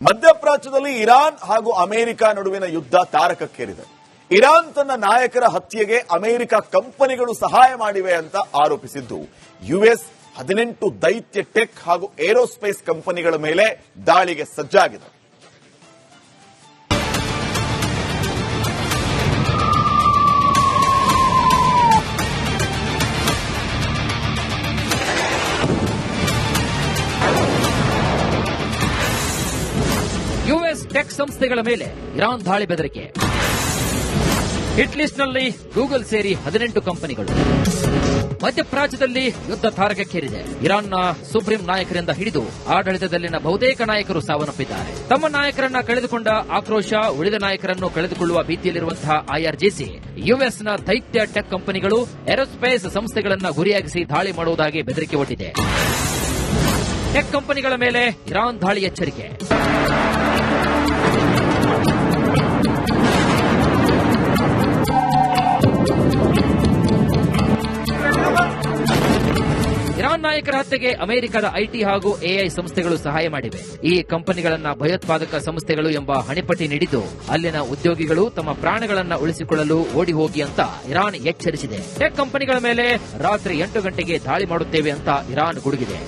ಮಧ್ಯಪ್ರಾಚ್ಯದಲ್ಲಿ Iran ಹಾಗೂ America ನಡುವಿನ ಯುದ್ಧ ತಾರಕಕ್ಕೇರಿದೆ. ಇರಾನ್ ತನ್ನ ನಾಯಕರ ಹತ್ಯೆಗೆ ಅಮೆರಿಕ ಕಂಪನಿಗಳು ಸಹಾಯ ಮಾಡಿವೆ ಅಂತ ಆರೋಪಿಸಿದ್ದು, ಯುಎಸ್ 18 ದೈತ್ಯ ಟೆಕ್ ಹಾಗೂ ಏರೋಸ್ಪೇಸ್ ಕಂಪನಿಗಳ ಮೇಲೆ ದಾಳಿಗೆ ಸಜ್ಜಾಗಿದೆ. ಯುಎಸ್ ಟೆಕ್ ಸಂಸ್ಥೆಗಳ ಮೇಲೆ ಇರಾನ್ ದಾಳಿ ಬೆದರಿಕೆ. ಹಿಟ್ ಲಿಸ್ಟ್ನಲ್ಲಿ ಗೂಗಲ್ ಸೇರಿ 18 ಕಂಪನಿಗಳು. ಮಧ್ಯಪ್ರಾಚ್ಯದಲ್ಲಿ ಯುದ್ಧ ತಾರಕಕ್ಕೇರಿದೆ. ಇರಾನ್ನ ಸುಪ್ರೀಂ ನಾಯಕರಿಂದ ಹಿಡಿದು ಆಡಳಿತದಲ್ಲಿನ ಬಹುತೇಕ ನಾಯಕರು ಸಾವನ್ನಪ್ಪಿದ್ದಾರೆ. ತಮ್ಮ ನಾಯಕರನ್ನ ಕಳೆದುಕೊಂಡ ಆಕ್ರೋಶ ಉಳಿದ ನಾಯಕರನ್ನು ಕಳೆದುಕೊಳ್ಳುವ ಭೀತಿಯಲ್ಲಿರುವಂತಹ ಐಆರ್ಜಿಸಿ ಯುಎಸ್ನ ದೈತ್ಯ ಟೆಕ್ ಕಂಪನಿಗಳು ಏರೋಸ್ಪೇಸ್ ಸಂಸ್ಥೆಗಳನ್ನ ಗುರಿಯಾಗಿಸಿ ದಾಳಿ ಮಾಡುವುದಾಗಿ ಬೆದರಿಕೆ ಒಡ್ಡಿದೆ. ಟೆಕ್ ಕಂಪನಿಗಳ ಮೇಲೆ ಇರಾನ್ ದಾಳಿ ಎಚ್ಚರಿಕೆ. ಇರಾನ್ ನಾಯಕರ ಹತ್ಯೆಗೆ ಅಮೆರಿಕದ ಐಟಿ ಹಾಗೂ ಎಐ ಸಂಸ್ಥೆಗಳು ಸಹಾಯ ಮಾಡಿವೆ. ಈ ಕಂಪನಿಗಳನ್ನ ಭಯೋತ್ಪಾದಕ ಸಂಸ್ಥೆಗಳು ಎಂಬ ಹಣಿಪಟ್ಟಿ ನೀಡಿದ್ದು, ಅಲ್ಲಿನ ಉದ್ಯೋಗಿಗಳು ತಮ್ಮ ಪ್ರಾಣಗಳನ್ನ ಉಳಿಸಿಕೊಳ್ಳಲು ಓಡಿ ಹೋಗಿ ಅಂತ ಇರಾನ್ ಎಚ್ಚರಿಸಿದೆ. ಟೆಕ್ ಕಂಪನಿಗಳ ಮೇಲೆ ರಾತ್ರಿ 8 ಗಂಟೆಗೆ ದಾಳಿ ಮಾಡುತ್ತೇವೆ ಅಂತ ಇರಾನ್ ಗುಡುಗಿದೆ.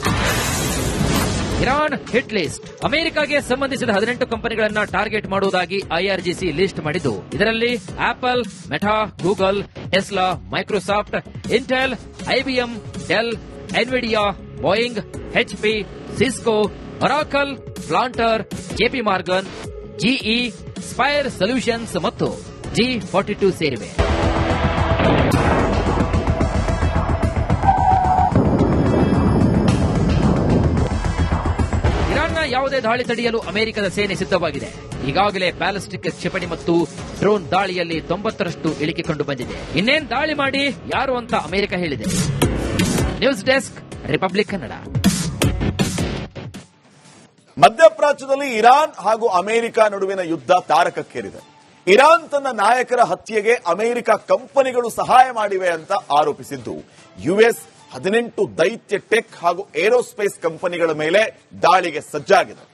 Iran hit list. ಅಮೆರಿಕಾಗೆ ಸಂಬಂಧಿಸಿದ 18 ಕಂಪನಿಗಳನ್ನ ಟಾರ್ಗೆಟ್ ಮಾಡುವುದಾಗಿ ಐಆರ್ಜಿಸಿ ಲಿಸ್ಟ್ ಮಾಡಿದ್ದು, ಇದರಲ್ಲಿ Apple, Meta, Google, Tesla, Microsoft, Intel, IBM, Dell, Nvidia, Boeing, HP, Cisco, Oracle, Palantir, JP Morgan, GE, Spire Solutions ಮತ್ತು G42 ಸೇರಿವೆ. ಇರಾನ್ನ ಯಾವುದೇ ದಾಳಿ ತಡೆಯಲು ಅಮೆರಿಕದ ಸೇನೆ ಸಿದ್ಧವಾಗಿದೆ. ಈಗಾಗಲೇ ಬ್ಯಾಲಿಸ್ಟಿಕ್ ಕ್ಷಿಪಣಿ ಮತ್ತು ಡ್ರೋನ್ ದಾಳಿಯಲ್ಲಿ 90ರಷ್ಟು ಇಳಿಕೆ ಕಂಡು ಬಂದಿದೆ. ಇನ್ನೇನ್ ದಾಳಿ ಮಾಡಿ ಯಾರು ಅಂತ ಅಮೆರಿಕ ಹೇಳಿದೆ. News desk, Republic Kannada. ಮಧ್ಯಪ್ರಾಚ್ಯದಲ್ಲಿ ಇರಾನ್ ಹಾಗೂ ಅಮೆರಿಕ ನಡುವಿನ ಯುದ್ಧ ತಾರಕಕ್ಕೇರಿದೆ. ಇರಾನ್ ತನ್ನ ನಾಯಕರ ಹತ್ಯೆಗೆ ಅಮೆರಿಕ ಕಂಪನಿಗಳು ಸಹಾಯ ಮಾಡಿವೆ ಅಂತ ಆರೋಪಿಸಿದ್ದು, ಯುಎಸ್ 18 ದೈತ್ಯ ಟೆಕ್ ಹಾಗೂ ಏರೋಸ್ಪೇಸ್ ಕಂಪನಿಗಳ ಮೇಲೆ ದಾಳಿಗೆ ಸಜ್ಜಾಗಿದೆ.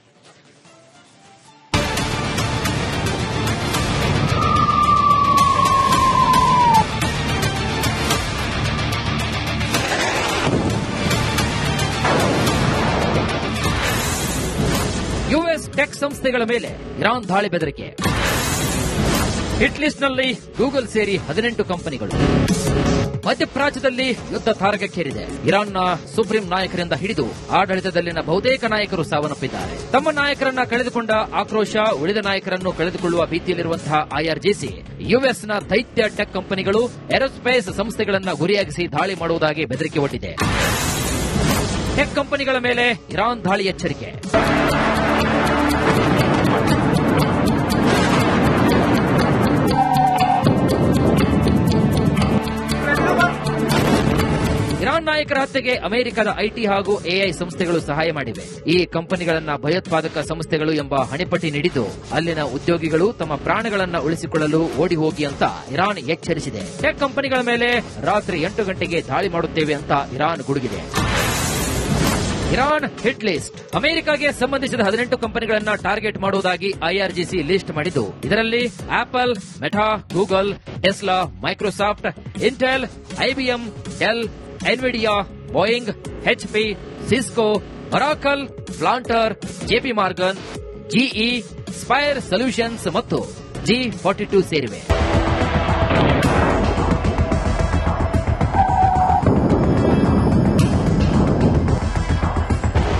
ಯುಎಸ್ ಟೆಕ್ ಸಂಸ್ಥೆಗಳ ಮೇಲೆ ಇರಾನ್ ದಾಳಿ ಬೆದರಿಕೆ. ಹಿಟ್ ಲಿಸ್ಟ್ನಲ್ಲಿ ಗೂಗಲ್ ಸೇರಿ 18 ಕಂಪನಿಗಳು. ಮಧ್ಯಪ್ರಾಚ್ಯದಲ್ಲಿ ಯುದ್ಧ ತಾರಕಕ್ಕೇರಿದೆ. ಇರಾನ್ನ ಸುಪ್ರೀಂ ನಾಯಕರಿಂದ ಹಿಡಿದು ಆಡಳಿತದಲ್ಲಿನ ಬಹುತೇಕ ನಾಯಕರು ಸಾವನ್ನಪ್ಪಿದ್ದಾರೆ. ತಮ್ಮ ನಾಯಕರನ್ನ ಕಳೆದುಕೊಂಡ ಆಕ್ರೋಶ ಉಳಿದ ನಾಯಕರನ್ನು ಕಳೆದುಕೊಳ್ಳುವ ಭೀತಿಯಲ್ಲಿರುವಂತಹ ಐಆರ್ಜಿಸಿ ಯುಎಸ್ನ ದೈತ್ಯ ಟೆಕ್ ಕಂಪನಿಗಳು ಏರೋಸ್ಪೇಸ್ ಸಂಸ್ಥೆಗಳನ್ನ ಗುರಿಯಾಗಿಸಿ ದಾಳಿ ಮಾಡುವುದಾಗಿ ಬೆದರಿಕೆ ಒಡ್ಡಿದೆ. ಟೆಕ್ ಕಂಪನಿಗಳ ಮೇಲೆ ಇರಾನ್ ದಾಳಿ ಎಚ್ಚರಿಕೆ. ಇರಾನ್ ನಾಯಕರ ಹತ್ಯೆಗೆ ಅಮೆರಿಕದ ಐಟಿ ಹಾಗೂ ಎಐ ಸಂಸ್ಥೆಗಳು ಸಹಾಯ ಮಾಡಿವೆ. ಈ ಕಂಪನಿಗಳನ್ನ ಭಯೋತ್ಪಾದಕ ಸಂಸ್ಥೆಗಳು ಎಂಬ ಹಣಿಪಟ್ಟಿ ನೀಡಿದ್ದು, ಅಲ್ಲಿನ ಉದ್ಯೋಗಿಗಳು ತಮ್ಮ ಪ್ರಾಣಗಳನ್ನ ಉಳಿಸಿಕೊಳ್ಳಲು ಓಡಿ ಹೋಗಿ ಅಂತ ಇರಾನ್ ಎಚ್ಚರಿಸಿದೆ. ಟೆಕ್ ಕಂಪನಿಗಳ ಮೇಲೆ ರಾತ್ರಿ 8 ಗಂಟೆಗೆ ದಾಳಿ ಮಾಡುತ್ತೇವೆ ಅಂತ ಇರಾನ್ ಗುಡುಗಿದೆ. Iran hit list. ಅಮೆರಿಕಾಗೆ ಸಂಬಂಧಿಸಿದ 18 ಕಂಪನಿಗಳನ್ನ ಟಾರ್ಗೆಟ್ ಮಾಡುವುದಾಗಿ ಐಆರ್ಜಿಸಿ ಲಿಸ್ಟ್ ಮಾಡಿದ್ದು, ಇದರಲ್ಲಿ Apple, Meta, Google, Tesla, Microsoft, Intel, IBM, Dell, Nvidia, Boeing, HP, Cisco, Oracle, Palantir, JP Morgan, GE, Spire Solutions ಮತ್ತು G42 ಸೇರಿವೆ.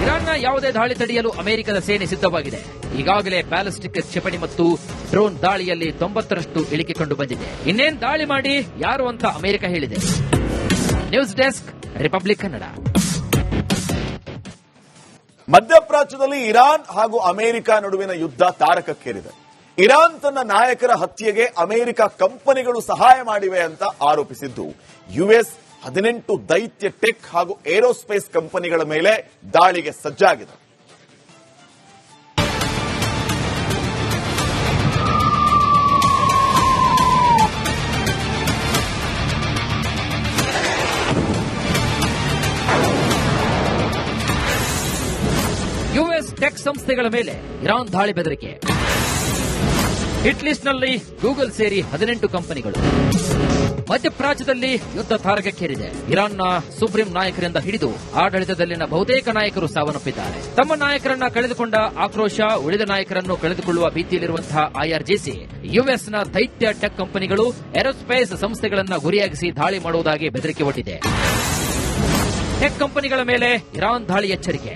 ಇರಾನ್ನ ಯಾವುದೇ ದಾಳಿ ತಡೆಯಲು ಅಮೆರಿಕದ ಸೇನೆ ಸಿದ್ಧವಾಗಿದೆ. ಈಗಾಗಲೇ ಬ್ಯಾಲಿಸ್ಟಿಕ್ ಕ್ಷಿಪಣಿ ಮತ್ತು ಡ್ರೋನ್ ದಾಳಿಯಲ್ಲಿ 90ರಷ್ಟು ಇಳಿಕೆ ಕಂಡು ಬಂದಿದೆ. ಇನ್ನೇನ್ ದಾಳಿ ಮಾಡಿ ಯಾರು ಅಂತ ಅಮೆರಿಕ ಹೇಳಿದೆ. News desk, Republic Kannada. ಮಧ್ಯಪ್ರಾಚ್ಯದಲ್ಲಿ ಇರಾನ್ ಹಾಗೂ ಅಮೆರಿಕ ನಡುವಿನ ಯುದ್ಧ ತಾರಕಕ್ಕೇರಿದೆ. ಇರಾನ್ ತನ್ನ ನಾಯಕರ ಹತ್ಯೆಗೆ ಅಮೆರಿಕ ಕಂಪನಿಗಳು ಸಹಾಯ ಮಾಡಿವೆ ಅಂತ ಆರೋಪಿಸಿದ್ದು, ಯುಎಸ್ 18 ದೈತ್ಯ ಟೆಕ್ ಹಾಗೂ ಏರೋಸ್ಪೇಸ್ ಕಂಪನಿಗಳ ಮೇಲೆ ದಾಳಿಗೆ ಸಜ್ಜಾಗಿದೆ. ಯುಎಸ್ ಟೆಕ್ ಸಂಸ್ಥೆಗಳ ಮೇಲೆ ಇರಾನ್ ದಾಳಿ ಬೆದರಿಕೆ. ಹಿಟ್ ಲಿಸ್ಟ್ನಲ್ಲಿ ಗೂಗಲ್ ಸೇರಿ 18 ಕಂಪನಿಗಳು. ಮಧ್ಯಪ್ರಾಚ್ಯದಲ್ಲಿ ಯುದ್ಧ ತಾರಕಕ್ಕೇರಿದೆ. ಇರಾನ್ನ ಸುಪ್ರೀಂ ನಾಯಕರಿಂದ ಹಿಡಿದು ಆಡಳಿತದಲ್ಲಿನ ಬಹುತೇಕ ನಾಯಕರು ಸಾವನ್ನಪ್ಪಿದ್ದಾರೆ. ತಮ್ಮ ನಾಯಕರನ್ನ ಕಳೆದುಕೊಂಡ ಆಕ್ರೋಶ ಉಳಿದ ನಾಯಕರನ್ನು ಕಳೆದುಕೊಳ್ಳುವ ಭೀತಿಯಲ್ಲಿರುವಂತಹ ಐಆರ್ಜಿಸಿ ಯುಎಸ್ನ ದೈತ್ಯ ಟೆಕ್ ಕಂಪನಿಗಳು ಏರೋಸ್ಪೇಸ್ ಸಂಸ್ಥೆಗಳನ್ನ ಗುರಿಯಾಗಿಸಿ ದಾಳಿ ಮಾಡುವುದಾಗಿ ಬೆದರಿಕೆ ಒಡ್ಡಿದೆ. ಟೆಕ್ ಕಂಪನಿಗಳ ಮೇಲೆ ಇರಾನ್ ದಾಳಿ ಎಚ್ಚರಿಕೆ.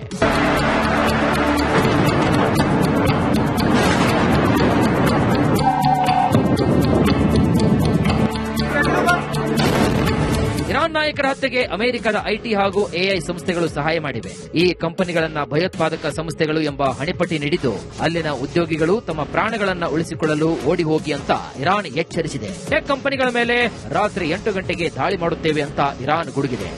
ಇರಾನ್ ನಾಯಕರ ಹತ್ಯೆಗೆ ಅಮೆರಿಕದ ಐಟಿ ಹಾಗೂ ಎಐ ಸಂಸ್ಥೆಗಳು ಸಹಾಯ ಮಾಡಿವೆ. ಈ ಕಂಪನಿಗಳನ್ನ ಭಯೋತ್ಪಾದಕ ಸಂಸ್ಥೆಗಳು ಎಂಬ ಹಣಿಪಟ್ಟಿ ನೀಡಿದ್ದು ಅಲ್ಲಿನ ಉದ್ಯೋಗಿಗಳು ತಮ್ಮ ಪ್ರಾಣಗಳನ್ನ ಉಳಿಸಿಕೊಳ್ಳಲು ಓಡಿ ಹೋಗಿ ಅಂತ ಇರಾನ್ ಎಚ್ಚರಿಸಿದೆ. ಟೆಕ್ ಕಂಪನಿಗಳ ಮೇಲೆ ರಾತ್ರಿ 8 ಗಂಟೆಗೆ ದಾಳಿ ಮಾಡುತ್ತೇವೆ ಅಂತ ಇರಾನ್ ಗುಡುಗಿದೆ.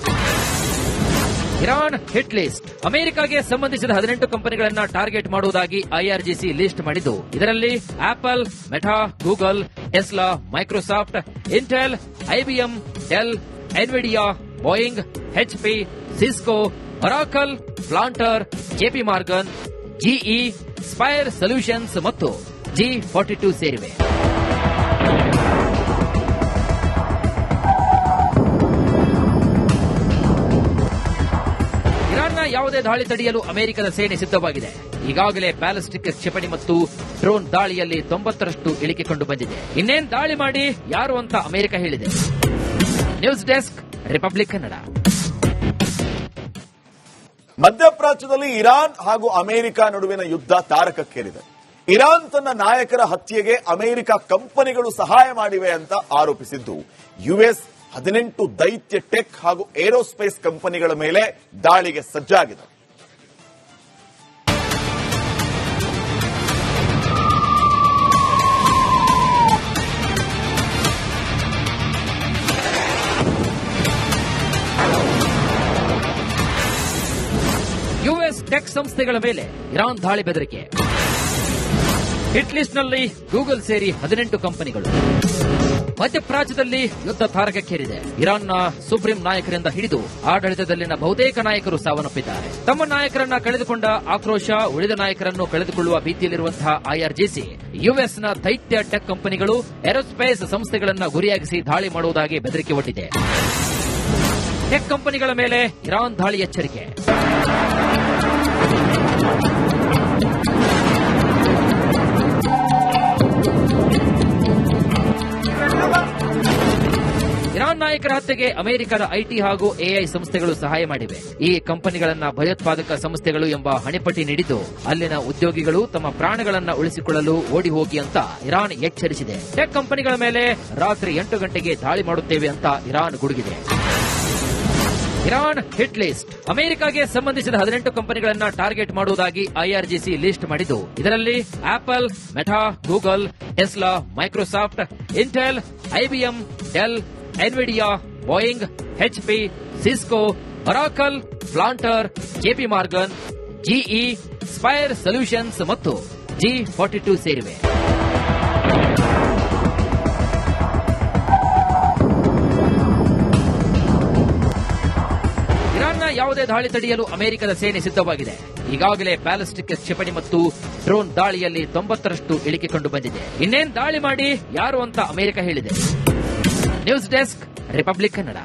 Iran hit list. ಅಮೆರಿಕಾಗೆ ಸಂಬಂಧಿಸಿದ 18 ಕಂಪನಿಗಳನ್ನ ಟಾರ್ಗೆಟ್ ಮಾಡುವುದಾಗಿ ಐಆರ್ಜಿಸಿ ಲಿಸ್ಟ್ ಮಾಡಿದ್ದು, ಇದರಲ್ಲಿ Apple, Meta, Google, Tesla, Microsoft, Intel, IBM, Dell, Nvidia, Boeing, HP, Cisco, Oracle, Palantir, JP Morgan, GE, Spire Solutions ಮತ್ತು G42 ಸೇರಿವೆ. ಯಾವುದೇ ದಾಳಿ ತಡೆಯಲು ಅಮೆರಿಕದ ಸೇನೆ ಸಿದ್ಧವಾಗಿದೆ. ಈಗಾಗಲೇ ಬ್ಯಾಲಿಸ್ಟಿಕ್ ಕ್ಷಿಪಣಿ ಮತ್ತು ಡ್ರೋನ್ ದಾಳಿಯಲ್ಲಿ 90ರಷ್ಟು ಇಳಿಕೆ ಕಂಡು ಬಂದಿದೆ. ಇನ್ನೇನ್ ದಾಳಿ ಮಾಡಿ ಯಾರು ಅಂತ ಅಮೆರಿಕ ಹೇಳಿದೆ. News desk, Republic Kannada. ಮಧ್ಯಪ್ರಾಚ್ಯದಲ್ಲಿ ಇರಾನ್ ಹಾಗೂ ಅಮೆರಿಕ ನಡುವಿನ ಯುದ್ಧ ತಾರಕಕ್ಕೇರಿದೆ. ಇರಾನ್ ತನ್ನ ನಾಯಕರ ಹತ್ಯೆಗೆ ಅಮೆರಿಕ ಕಂಪನಿಗಳು ಸಹಾಯ ಮಾಡಿವೆ ಅಂತ ಆರೋಪಿಸಿದ್ದು, ಯುಎಸ್ 18 ದೈತ್ಯ ಟೆಕ್ ಹಾಗೂ ಏರೋಸ್ಪೇಸ್ ಕಂಪನಿಗಳ ಮೇಲೆ ದಾಳಿಗೆ ಸಜ್ಜಾಗಿದೆ. ಯುಎಸ್ ಟೆಕ್ ಸಂಸ್ಥೆಗಳ ಮೇಲೆ ಇರಾನ್ ದಾಳಿ ಬೆದರಿಕೆ. ಹಿಟ್ ಲಿಸ್ಟ್ನಲ್ಲಿ ಗೂಗಲ್ ಸೇರಿ 18 ಕಂಪನಿಗಳು. ಮಧ್ಯಪ್ರಾಚ್ಯದಲ್ಲಿ ಯುದ್ಧ ತಾರಕಕ್ಕೇರಿದೆ. ಇರಾನ್ನ ಸುಪ್ರೀಂ ನಾಯಕರಿಂದ ಹಿಡಿದು ಆಡಳಿತದಲ್ಲಿನ ಬಹುತೇಕ ನಾಯಕರು ಸಾವನ್ನಪ್ಪಿದ್ದಾರೆ. ತಮ್ಮ ನಾಯಕರನ್ನ ಕಳೆದುಕೊಂಡ ಆಕ್ರೋಶ ಉಳಿದ ನಾಯಕರನ್ನು ಕಳೆದುಕೊಳ್ಳುವ ಭೀತಿಯಲ್ಲಿರುವಂತಹ ಐಆರ್ಜಿಸಿ ಯುಎಸ್ನ ದೈತ್ಯ ಟೆಕ್ ಕಂಪನಿಗಳು ಏರೋಸ್ಪೇಸ್ ಸಂಸ್ಥೆಗಳನ್ನ ಗುರಿಯಾಗಿಸಿ ದಾಳಿ ಮಾಡುವುದಾಗಿ ಬೆದರಿಕೆ ಒಡ್ಡಿದೆ. ಟೆಕ್ ಕಂಪನಿಗಳ ಮೇಲೆ ಇರಾನ್ ದಾಳಿ ಎಚ್ಚರಿಕೆ. ಇರಾನ್ ನಾಯಕರ ಹತ್ಯೆಗೆ ಅಮೆರಿಕದ ಐಟಿ ಹಾಗೂ ಎಐ ಸಂಸ್ಥೆಗಳು ಸಹಾಯ ಮಾಡಿವೆ. ಈ ಕಂಪನಿಗಳನ್ನ ಭಯೋತ್ಪಾದಕ ಸಂಸ್ಥೆಗಳು ಎಂಬ ಹಣಿಪಟ್ಟಿ ನೀಡಿದ್ದು ಅಲ್ಲಿನ ಉದ್ಯೋಗಿಗಳು ತಮ್ಮ ಪ್ರಾಣಗಳನ್ನ ಉಳಿಸಿಕೊಳ್ಳಲು ಓಡಿ ಹೋಗಿ ಅಂತ ಇರಾನ್ ಎಚ್ಚರಿಸಿದೆ. ಟೆಕ್ ಕಂಪನಿಗಳ ಮೇಲೆ ರಾತ್ರಿ 8 ಗಂಟೆಗೆ ದಾಳಿ ಮಾಡುತ್ತೇವೆ ಅಂತ ಇರಾನ್ ಗುಡುಗಿದೆ. Iran hit list. ಅಮೆರಿಕಾಗೆ ಸಂಬಂಧಿಸಿದ 18 ಕಂಪನಿಗಳನ್ನ ಟಾರ್ಗೆಟ್ ಮಾಡುವುದಾಗಿ ಐಆರ್ಜಿಸಿ ಲಿಸ್ಟ್ ಮಾಡಿದ್ದು, ಇದರಲ್ಲಿ Apple, Meta, Google, Tesla, Microsoft, Intel, IBM, Dell, Nvidia, Boeing, HP, Cisco, Oracle, Palantir, JP Morgan, GE, Spire Solutions ಮತ್ತು G42 ಸೇರಿವೆ. ಇರಾನ್ನ ಯಾವುದೇ ದಾಳಿ ತಡೆಯಲು ಅಮೆರಿಕದ ಸೇನೆ ಸಿದ್ಧವಾಗಿದೆ. ಈಗಾಗಲೇ ಬ್ಯಾಲಿಸ್ಟಿಕ್ ಕ್ಷಿಪಣಿ ಮತ್ತು ಡ್ರೋನ್ ದಾಳಿಯಲ್ಲಿ 90ರಷ್ಟು ಇಳಿಕೆ ಕಂಡು ಬಂದಿದೆ. ಇನ್ನೇನ್ ದಾಳಿ ಮಾಡಿ ಯಾರು ಅಂತ ಅಮೆರಿಕ ಹೇಳಿದೆ. News desk, Republic Kannada.